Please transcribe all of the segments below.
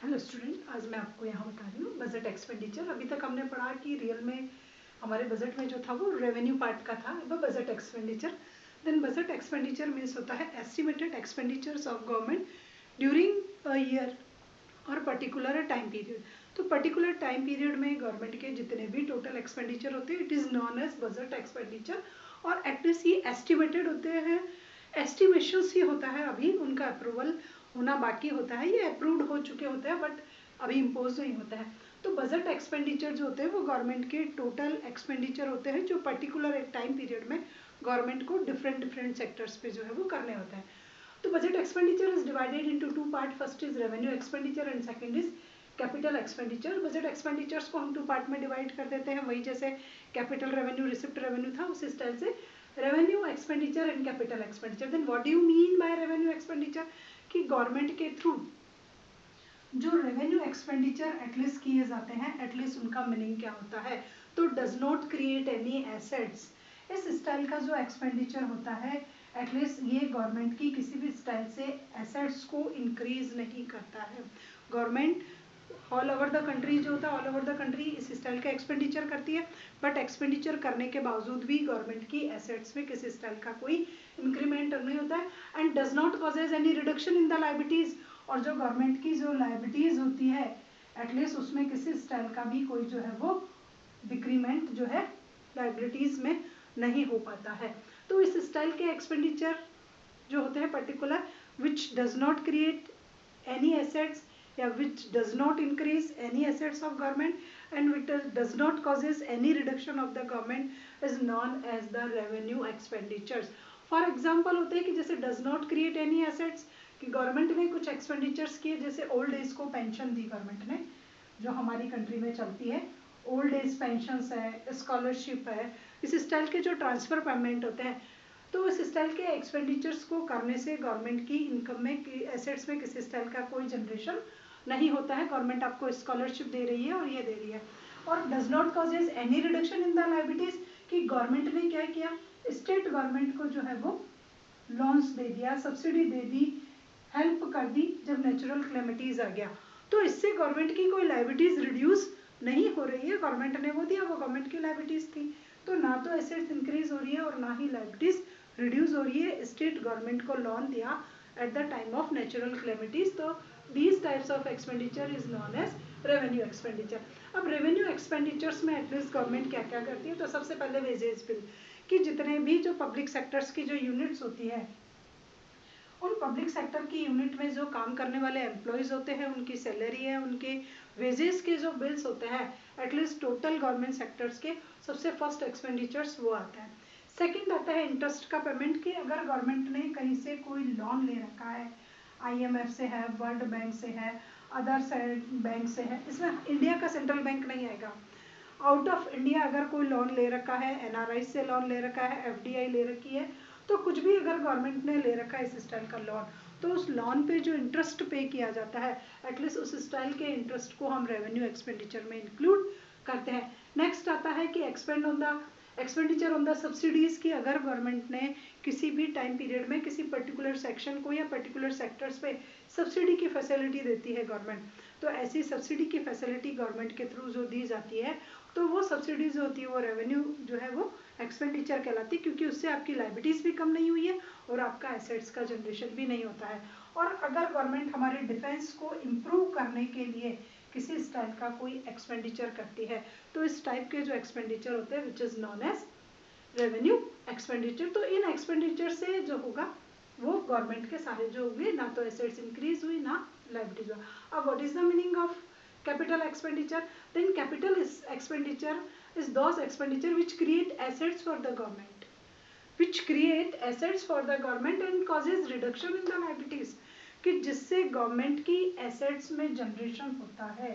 Hello student, आज मैं आपको यहाँ बता रही हूँ बजट एक्सपेंडिचर। अभी तक हमने पढ़ा कि रियल में हमारे बजट में जो था वो रेवेन्यू पार्ट का था, अब budget expenditure. Then budget expenditure means होता है estimated expenditures of government during a year और पर्टिकुलर टाइम पीरियड। तो पर्टिकुलर टाइम पीरियड में गवर्नमेंट के जितने भी टोटल एक्सपेंडिचर होते हैं, it is known as budget expenditure. और एटलीस्ट ये एस्टिमेटेड होते हैं, एस्टिमेशन ही होता है, अभी उनका अप्रूवल होना बाकी होता है। ये अप्रूव्ड हो चुके होते हैं बट अभी इम्पोज नहीं होता है। तो बजट एक्सपेंडिचर जो होते हैं वो गवर्नमेंट के टोटल एक्सपेंडिचर होते हैं जो पर्टिकुलर एक टाइम पीरियड में गवर्नमेंट को डिफरेंट सेक्टर्स पे जो है वो करने होते हैं। तो budget expenditure is divided into two part. First is revenue expenditure and second is capital expenditure. Budget expenditures को हम टू पार्ट में डिवाइड कर देते हैं, वही जैसे कैपिटल रेवेन्यू रिसिप्ट रेवेन्यू था उसी स्टाइल से revenue expenditure and capital expenditure. Then what do you mean by revenue expenditure? कि गवर्नमेंट के थ्रू जो रेवेन्यू एक्सपेंडिचर एटलीस्ट किए जाते हैं, एटलीस्ट उनका मीनिंग क्या होता है? तो does not create any assets. इस स्टाइल का जो एक्सपेंडिचर होता है एटलीस्ट ये गवर्नमेंट की किसी भी स्टाइल से एसेट्स को इंक्रीज नहीं करता है। Government all over the country जो होता है, ऑल ओवर द कंट्री इस स्टाइल का एक्सपेंडिचर करती है, बट एक्सपेंडिचर करने के बावजूद भी गवर्नमेंट की एसेट्स में किसी स्टाइल का कोई इंक्रीमेंट नहीं होता है and does not causes any reduction in the liabilities. और जो गवर्नमेंट की जो लायबिलिटीज होती है एटलीस्ट उसमें किसी स्टाइल का भी कोई जो है वो डिक्रीमेंट जो है लायबिलिटीज में नहीं हो पाता है। तो इस स्टाइल के एक्सपेंडिचर जो होते हैं particular which does not create any assets, yeah, which does not increase any assets of government and which does not causes any reduction of the government is known as the revenue expenditures. For example होते हैं कि जैसे does not create any assets, कि government ने कुछ expenditures किए, जैसे old age को पेंशन दी गवर्नमेंट ने जो हमारी कंट्री में चलती है, ओल्ड एज पेंशन है, स्कॉलरशिप है, इस स्टाइल के जो ट्रांसफर पेमेंट होते हैं। तो इस स्टाइल के एक्सपेंडिचर्स को करने से गवर्नमेंट की इनकम में एसेट्स में किसी स्टाइल का कोई जनरेशन नहीं होता है। गवर्नमेंट आपको स्कॉलरशिप दे रही है और ये दे रही है। और does not causes any reduction in the liabilities, कि गवर्नमेंट ने क्या किया, स्टेट गवर्नमेंट को जो है वो लोन्स दे दिया, सब्सिडी दे दी, हेल्प कर दी जब नेचुरल क्लेमिटीज आ गया। तो इससे गवर्नमेंट की कोई लायबिलिटीज रिड्यूस नहीं हो रही है, गवर्नमेंट ने वो दिया, वो गवर्नमेंट की लायबिलिटीज थी। तो ना तो एसेट्स इंक्रीज हो रही है और ना ही लायबिलिटीज रिड्यूस हो रही है। स्टेट गवर्नमेंट को लोन दिया at the time of natural calamities. तो these types of expenditure is known as revenue expenditure. अब रेवेन्यू एक्सपेंडिचर्स में एटलीस्ट गवर्नमेंट क्या क्या करती है? तो सबसे पहले वेजेस बिल, कि जितने भी जो पब्लिक सेक्टर्स की जो यूनिट्स होती है, उन पब्लिक सेक्टर की यूनिट में जो काम करने वाले एम्प्लॉयज होते हैं, उनकी सैलरी है, उनके वेजेस के जो बिल्स होते हैं, एटलीस्ट टोटल गवर्नमेंट सेक्टर्स के सबसे फर्स्ट एक्सपेंडिचर्स वो आता है। सेकंड आता है इंटरेस्ट का पेमेंट, कि अगर गवर्नमेंट ने कहीं से कोई लोन ले रखा है, IMF से है, वर्ल्ड बैंक से है, अदर बैंक से है, इसमें इंडिया का सेंट्रल बैंक नहीं आएगा, आउट ऑफ इंडिया अगर कोई लोन ले रखा है, NRI से लोन ले रखा है, FDI ले रखी है, तो कुछ भी अगर गवर्नमेंट ने ले रखा है इस स्टाइल का लोन, तो उस लोन पे जो इंटरेस्ट पे किया जाता है एटलीस्ट उस स्टाइल के इंटरेस्ट को हम रेवेन्यू एक्सपेंडिचर में इंक्लूड करते हैं। नेक्स्ट आता है कि एक्सपेंडिचर ऑन द सब्सिडीज, की अगर गवर्नमेंट ने किसी भी टाइम पीरियड में किसी पर्टिकुलर सेक्शन को या पर्टिकुलर सेक्टर्स पे सब्सिडी की फैसिलिटी देती है गवर्नमेंट, तो ऐसी सब्सिडी की फैसिलिटी गवर्नमेंट के थ्रू जो दी जाती है, तो वो सब्सिडीज होती है, वो रेवेन्यू जो है वो एक्सपेंडिचर कहलाती है, क्योंकि उससे आपकी लायबिलिटीज भी कम नहीं हुई है और आपका एसेट्स का जनरेशन भी नहीं होता है। और अगर गवर्नमेंट हमारे डिफेंस को इम्प्रूव करने के लिए किसी स्टाइल का कोई एक्सपेंडिचर करती है, तो इस टाइप के जो एक्सपेंडिचर होते हैं which is known as revenue expenditure. तो इन एक्सपेंडिचर से जो होगा वो गवर्नमेंट के सारे जो होंगे, ना तो एसेट्स इंक्रीज हुई ना लायबिलिटीज हुआ। अब what is the meaning of capital expenditure? Then capital expenditure is those expenditure which create assets for the government, and causes reduction in the liabilities, कि जिससे गवर्नमेंट की एसेट्स में जनरेशन होता है,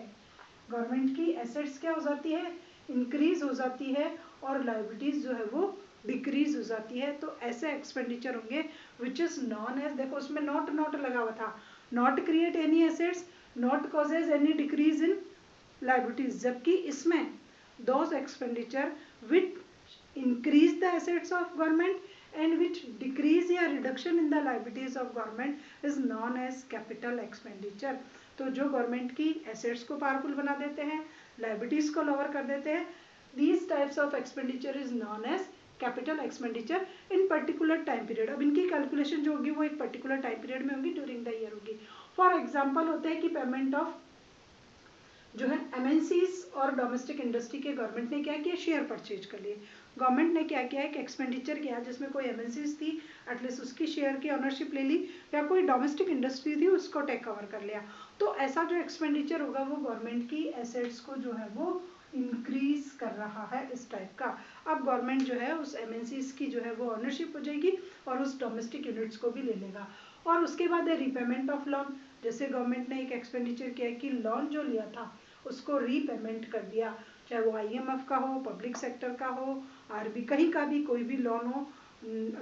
गवर्नमेंट की एसेट्स क्या हो जाती है, इंक्रीज हो जाती है, और लायबिलिटीज जो है वो डिक्रीज हो जाती है। तो ऐसे एक्सपेंडिचर होंगे विच इज नॉन एज, देखो उसमें नॉट लगा हुआ था, not create any assets, not causes any decrease in liabilities, जबकि इसमें those expenditure which increase the assets of government and which decrease या reduction in the liabilities of government is known as capital expenditure. तो जो government की assets को powerful बना देते हैं, लाइबिलिटीज को लोअर कर देते हैं, these types of expenditure is known as capital expenditure in particular time period. अब इनकी कैलकुलेशन जो होगी वो एक पर्टिकुलर टाइम पीरियड में होगी, ड्यूरिंग द ईयर होगी। फॉर एग्जाम्पल होते हैं कि पेमेंट ऑफ जो है एमएनसीज और डोमेस्टिक इंडस्ट्री के गवर्नमेंट ने क्या किया, शेयर परचेज कर लिए। गवर्नमेंट ने क्या किया, एक एक्सपेंडिचर किया जिसमें कोई एमएनसीज थी एटलीस्ट उसकी शेयर की ऑनरशिप ले ली, या कोई डोमेस्टिक इंडस्ट्री थी उसको टेक कवर कर लिया। तो ऐसा जो एक्सपेंडिचर होगा वो गवर्नमेंट की एसेट्स को जो है वो इंक्रीज कर रहा है, इस टाइप का। अब गवर्नमेंट जो है उस एमएनसीज की जो है वो ऑनरशिप हो जाएगी और उस डोमेस्टिक यूनिट्स को भी ले लेगा। और उसके बाद है रीपेमेंट ऑफ लोन। जैसे गवर्नमेंट ने एक एक्सपेंडिचर किया कि लोन जो लिया था उसको रीपेमेंट कर दिया, चाहे वो आईएमएफ का हो, पब्लिक सेक्टर का हो, आरबी कहीं का भी कोई भी लोन हो,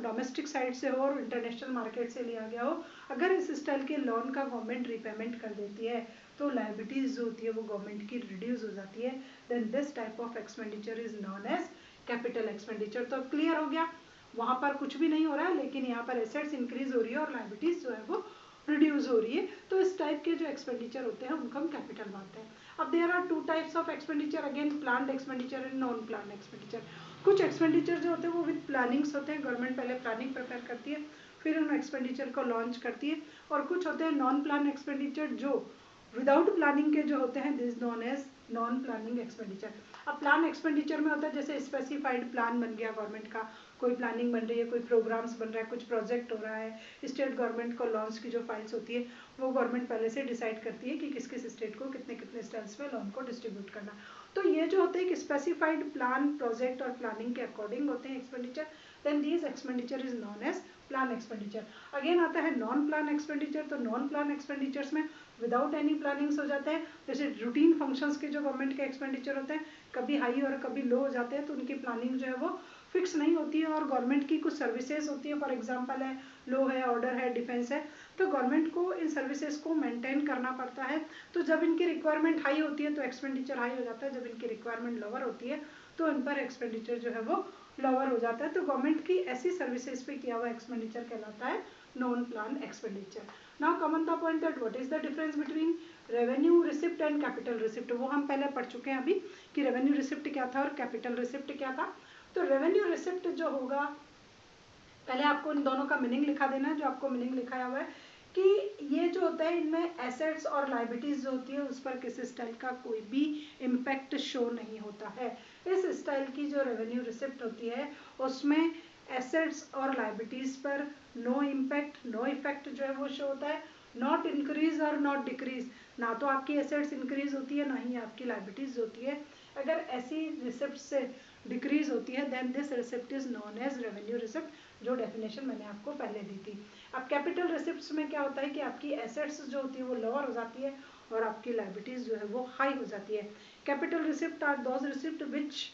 डोमेस्टिक साइड से हो और इंटरनेशनल मार्केट से लिया गया हो, अगर इस स्टाइल के लोन का गवर्नमेंट रीपेमेंट कर देती है तो लायबिलिटीज जो होती है वो गवर्नमेंट की रिड्यूस हो जाती है। Then this type of expenditure is known as capital expenditure. तो क्लियर हो गया, वहां पर कुछ भी नहीं हो रहा है लेकिन यहाँ पर एसेट्स इंक्रीज हो रही है और लायबिलिटीज जो है वो रिड्यूस हो रही है। तो इस टाइप के जो एक्सपेंडिचर होते हैं उनको हम कैपिटल मानते हैं। अब there are two types of expenditure, again planned expenditure and non planned expenditure. कुछ एक्सपेंडिचर जो होते हैं वो विद प्लानिंग्स होते हैं, गवर्नमेंट पहले प्लानिंग प्रिपेयर करती है फिर उन एक्सपेंडिचर को लॉन्च करती है। और कुछ होते हैं नॉन प्लान एक्सपेंडिचर जो विदाउट प्लानिंग के जो होते हैं, this known as non planning expenditure. अब प्लान एक्सपेंडिचर में होता है जैसे स्पेसिफाइड प्लान बन गया गवर्नमेंट का, कोई प्लानिंग बन रही है, कोई प्रोग्राम्स बन रहा है, कुछ प्रोजेक्ट हो रहा है, स्टेट गवर्नमेंट को लॉन्च की जो फाइल्स होती है वो गवर्नमेंट पहले से डिसाइड करती है कि किस किस स्टेट को कितने कितने स्टेल्स में लोन को डिस्ट्रीब्यूट करना। तो ये जो होते हैं कि स्पेसिफाइड प्लान, प्रोजेक्ट और प्लानिंग के अकॉर्डिंग होते हैं expenditure, then these expenditure is known as plan expenditure. Again आता है नॉन प्लान एक्सपेंडिचर। तो नॉन प्लान एक्सपेंडिचर्स में विदाउट एनी प्लानिंग्स हो जाते हैं, जैसे रूटीन फंक्शंस के जो गवर्नमेंट के एक्सपेंडिचर होते हैं कभी हाई और कभी लो हो जाते हैं, तो उनकी प्लानिंग जो है वो फिक्स नहीं होती है। और गवर्नमेंट की कुछ सर्विसेज होती है, फॉर एग्जांपल है लो है, ऑर्डर है, डिफेंस है, तो गवर्नमेंट को इन सर्विसेज को मेंटेन करना पड़ता है। तो जब इनकी रिक्वायरमेंट हाई होती है तो एक्सपेंडिचर हाई हो जाता है, जब इनकी रिक्वायरमेंट लोअर होती है तो इन पर एक्सपेंडिचर जो है वो लोअर हो जाता है। तो गवर्नमेंट की ऐसी सर्विसेज पे किया हुआ एक्सपेंडिचर कहलाता है non plan expenditure. Now come on the point that what is the difference between revenue receipt and capital receipt. वो हम पहले पढ़ चुके हैं अभी कि रेवेन्यू रिसिप्ट क्या था और कैपिटल रिसिप्ट क्या था। तो रेवेन्यू रिसिप्ट जो होगा, पहले आपको इन दोनों का मीनिंग लिखा देना है, जो आपको मीनिंग लिखाया हुआ है कि ये जो होता है इनमें एसेट्स और लायबिलिटीज जो होती है उस पर किसी स्टाइल का कोई भी इम्पैक्ट शो नहीं होता है। इस स्टाइल की जो रेवेन्यू रिसिप्ट होती है उसमें एसेट्स और लायबिलिटीज पर नो इम्पैक्ट, नो इफेक्ट जो है वो शो होता है, नॉट इंक्रीज और नॉट डिक्रीज, ना तो आपकी एसेट्स इंक्रीज होती है ना ही आपकी लायबिलिटीज होती है। अगर ऐसी रिसिप्ट से डिक्रीज होती है then this receipt is known as revenue receipt, जो डेफिनेशन मैंने आपको पहले दी थी। अब कैपिटल रिसिप्ट्स में क्या होता है कि आपकी एसेट्स जो होती है वो लोअर हो जाती है और आपकी लायबिलिटीज जो है वो हाई हो जाती है। Capital receipt are those receipt which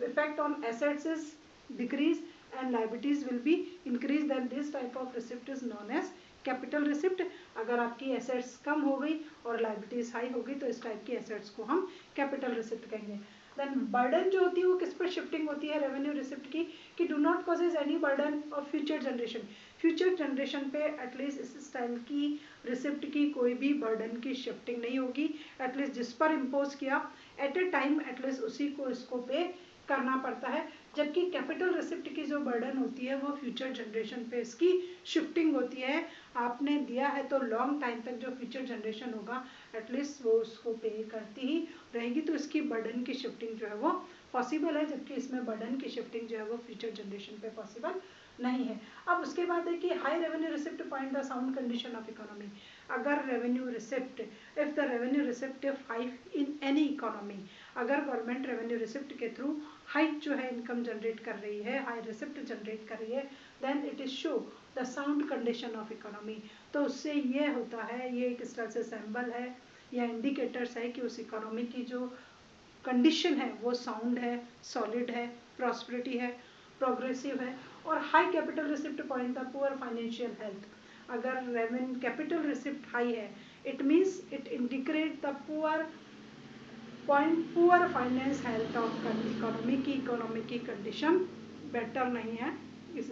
effect on assets is decrease and liabilities will be increased, then this type of receipt is known as capital receipt. अगर आपकी एसेट्स कम हो गई और लायबिलिटीज हाई होगी तो इस टाइप की एसेट्स को हम कैपिटल रिसिप्ट कहेंगे। देन बर्डन जो होती है वो किस पर शिफ्टिंग होती है रेवेन्यू रिसिप्ट की, कि do not causes any burden of future generation. Future generation पे एटलीस्ट इस स्टाइल की रिसिप्ट की कोई भी बर्डन की शिफ्टिंग नहीं होगी, एटलीस्ट जिस पर इम्पोज किया एट ए टाइम एटलीस्ट उसी को इसको पे करना पड़ता है। जबकि कैपिटल रिसिप्ट की जो बर्डन होती है वो फ्यूचर जनरेशन पे इसकी शिफ्टिंग होती है। आपने दिया है तो लॉन्ग टाइम तक जो फ्यूचर जनरेशन होगा एटलीस्ट वो उसको पे करती ही रहेगी, तो इसकी बर्डन की शिफ्टिंग जो है वो पॉसिबल है, जबकि इसमें बर्डन की शिफ्टिंग जो है वो फ्यूचर जनरेशन पे पॉसिबल नहीं है। अब उसके बाद है कि high revenue receipt point the sound condition of economy. अगर revenue receipt, if the revenue receipt high in any economy, अगर गवर्नमेंट रेवेन्यू रिसिप्ट के थ्रू हाई जो है इनकम जनरेट कर रही है, हाई रिसिप्ट जनरेट कर रही है, then it is show the sound condition of economy. तो उससे ये होता है, ये एक तरह से सैम्बल है या इंडिकेटर्स है कि उस इकोनॉमी की जो कंडीशन है वो साउंड है, सॉलिड है, प्रॉस्पेरिटी है, प्रोग्रेसिव है। और high capital receipt point the poor financial health. अगर रेवेन्यू कैपिटल रिसिप्ट हाई है it means it indicate the poor finance health of economy की कंडीशन बेटर नहीं है। इस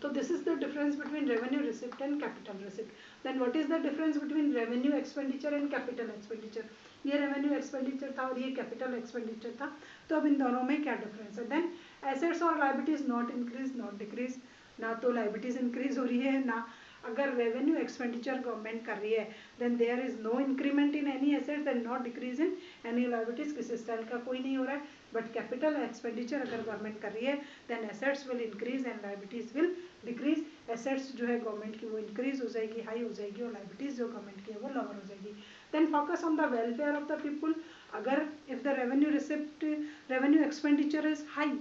तो this is the difference between revenue receipt and capital receipt. Then what is the difference between revenue expenditure and capital expenditure. ये revenue expenditure था और ये capital expenditure था. तो अब इन दोनों में क्या डिफरेंस है. देन एसेट्स और liabilities not increase not decrease. ना तो लायबिलिटीज इंक्रीज हो रही है, ना अगर रेवेन्यू एक्सपेंडिचर गवर्नमेंट कर रही है then there is no increment in any assets and not decrease in any liabilities. किसी स्टाइल का कोई नहीं हो रहा है. बट कैपिटल एक्सपेंडिचर अगर गवर्नमेंट कर रही है then assets will increase and liabilities will decrease. Assets जो है गवर्नमेंट की वो इंक्रीज हो जाएगी, हाई हो जाएगी, और लायबिलिटीज जो गवर्नमेंट की है वो लोअर हो जाएगी. Then focus on the welfare of the people. अगर if the revenue receipt revenue expenditure is high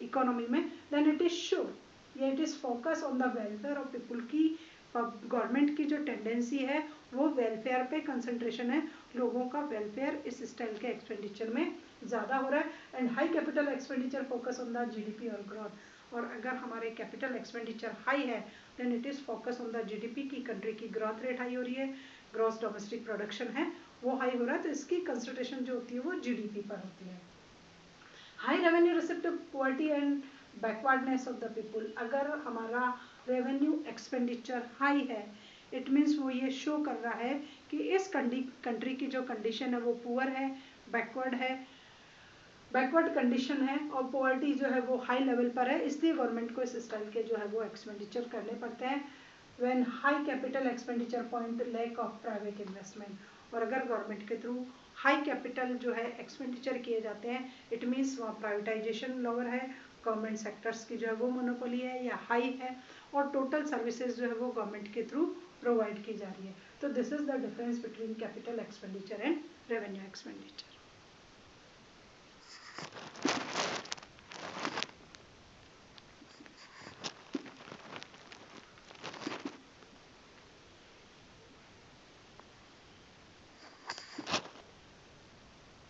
economy में then it is sure it is focus on the welfare of people की. Government की जो tendency है वो welfare पे concentration है. लोगों का वेलफेयर इस स्टाइल के एक्सपेंडिचर में ज़्यादा हो रहा है. And high capital expenditure focus on the GDP और ग्रोथ. और अगर हमारे कैपिटल एक्सपेंडिचर हाई है then it is focus on the GDP की. कंट्री की ग्रोथ रेट हाई हो रही है, ग्रॉस डोमेस्टिक प्रोडक्शन है वो हाई हो रहा है, तो इसकी कंसंट्रेशन जो होती है वो जीडीपी पर होती है. High revenue receipt poverty and backwardness of the people. अगर हमारा रेवेन्यू एक्सपेंडिचर हाई है इट मीन्स वो ये शो कर रहा है कि इस कंट्री की जो कंडीशन है वो पुअर है, बैकवर्ड है, बैकवर्ड कंडीशन है और पॉवर्टी जो है वो हाई लेवल पर है. इसलिए गवर्नमेंट को इस स्टाइल के जो है वो एक्सपेंडिचर करने पड़ते हैं. When high capital expenditure point lack of private investment. और अगर गवर्नमेंट के थ्रू हाई कैपिटल जो है एक्सपेंडिचर किए जाते हैं इट मीन्स वहाँ प्राइवेटाइजेशन लोअर है, गवर्नमेंट सेक्टर्स की जो है वो मोनोपोली है या हाई है, और टोटल सर्विसेज जो है वो गवर्नमेंट के थ्रू प्रोवाइड की जा रही है. तो this is the difference between capital expenditure and revenue expenditure.